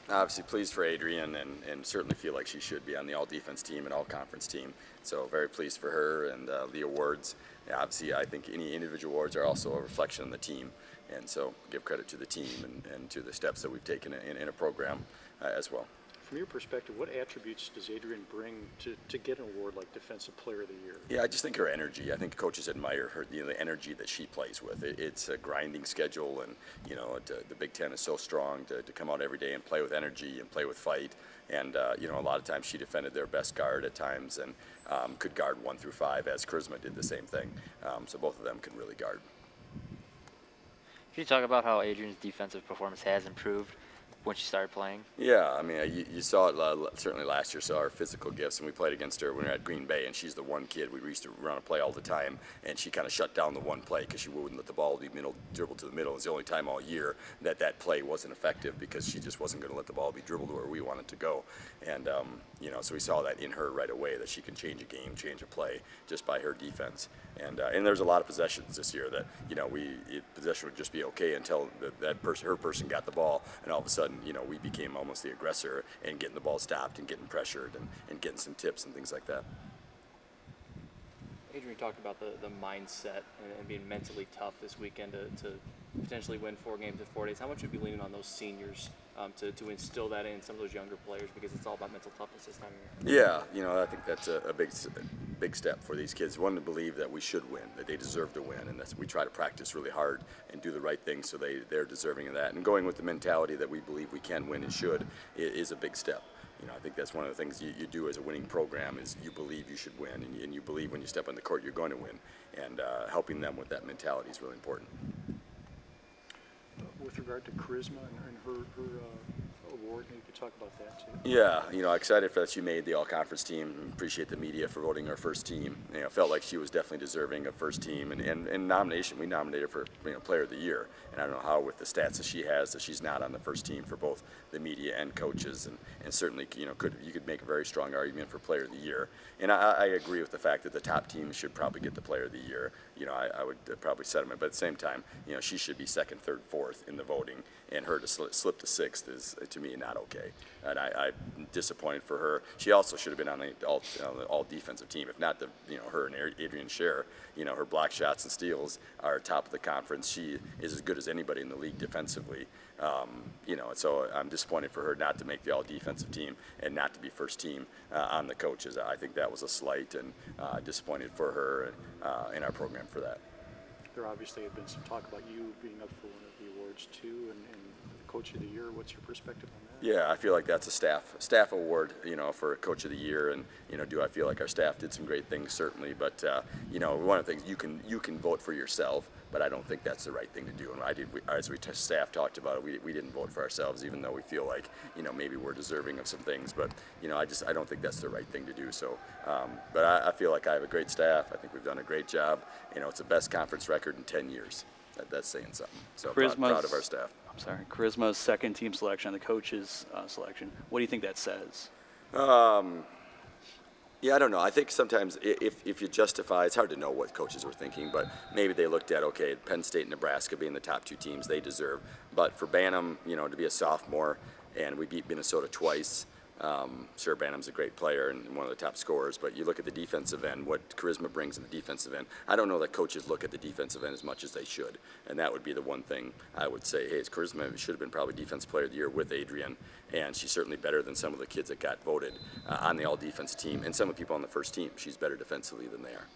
Obviously pleased for Adrienne and certainly feel like she should be on the all-defense team and all-conference team. So very pleased for her and the awards. Yeah, obviously I think any individual awards are also a reflection on the team. And so give credit to the team and to the steps that we've taken in a program as well. From your perspective, what attributes does Adrienne bring to get an award like Defensive Player of the Year? Yeah, I just think her energy. I think coaches admire her, the energy that she plays with. It's a grinding schedule, and the Big Ten is so strong to come out every day and play with energy and play with fight. And a lot of times she defended their best guard at times and could guard 1 through 5, as Karisma did the same thing. So both of them can really guard. Can you talk about how Adrienne's defensive performance has improved when she started playing? Yeah, I mean, you saw it certainly last year, saw her physical gifts, and we played against her when we were at Green Bay, and she's the one kid we used to run a play all the time, and she kind of shut down the one play because she wouldn't let the ball be dribbled to the middle. It's the only time all year that play wasn't effective because she just wasn't going to let the ball be dribbled to where we wanted to go. And, so we saw that in her right away, that she can change a game, change a play just by her defense. And there's a lot of possessions this year that, possession would just be okay until her person got the ball, and all of a sudden, we became almost the aggressor and getting the ball stopped and getting pressured and getting some tips and things like that. Adrienne talked about the mindset and being mentally tough this weekend to potentially win 4 games in 4 days. How much would you be leaning on those seniors to instill that in some of those younger players, because it's all about mental toughness this time of year? Yeah, I think that's a big step for these kids. One, to believe that we should win, that they deserve to win, and that we try to practice really hard and do the right thing so they're deserving of that. And going with the mentality that we believe we can win and should is a big step. I think that's one of the things you do as a winning program is you believe you should win, and you believe when you step on the court you're going to win. And helping them with that mentality is really important. With regard to Karisma and her award, maybe you could talk about that too. Yeah, excited that she made the all-conference team. Appreciate the media for voting her first team. Felt like she was definitely deserving of first team and nomination. We nominated her for Player of the Year, and I don't know how with the stats that she has that she's not on the first team for both the media and coaches, and certainly you could make a very strong argument for Player of the Year. And I agree with the fact that the top team should probably get the Player of the Year. I would probably sentiment, but at the same time, she should be 2nd, 3rd, 4th in the voting, and her to slip to 6th is to me not okay. And I'm disappointed for her. She also should have been on the all defensive team, if not her and Adrienne share. Her block shots and steals are top of the conference. She is as good as anybody in the league defensively. So I'm disappointed for her not to make the all defensive team and not to be first team on the coaches. I think that was a slight, and disappointed for her in our program for that. There obviously have been some talk about you being up for one of the awards too, and Coach of the Year. What's your perspective on that? Yeah, I feel like that's a staff award, for Coach of the Year, and do I feel like our staff did some great things? Certainly, but one of the things you can vote for yourself, but I don't think that's the right thing to do. And as staff talked about it, we didn't vote for ourselves, even though we feel like maybe we're deserving of some things, but I don't think that's the right thing to do. So, but I feel like I have a great staff. I think we've done a great job. It's the best conference record in 10 years. That's saying something. So proud of our staff. Karisma's 2nd team selection, the coach's selection. What do you think that says? Yeah, I don't know. I think sometimes if you justify, it's hard to know what coaches were thinking, but maybe they looked at, okay, Penn State and Nebraska being the top 2 teams, they deserve. But for Banham, to be a sophomore, and we beat Minnesota twice. Sure, Banham's a great player and one of the top scorers, but you look at the defensive end, what Karisma brings in the defensive end. I don't know that coaches look at the defensive end as much as they should, and that would be the one thing I would say. Hey, Karisma should have been probably Defensive Player of the Year with Adrienne, and she's certainly better than some of the kids that got voted on the all-defense team, and some of the people on the first team. She's better defensively than they are.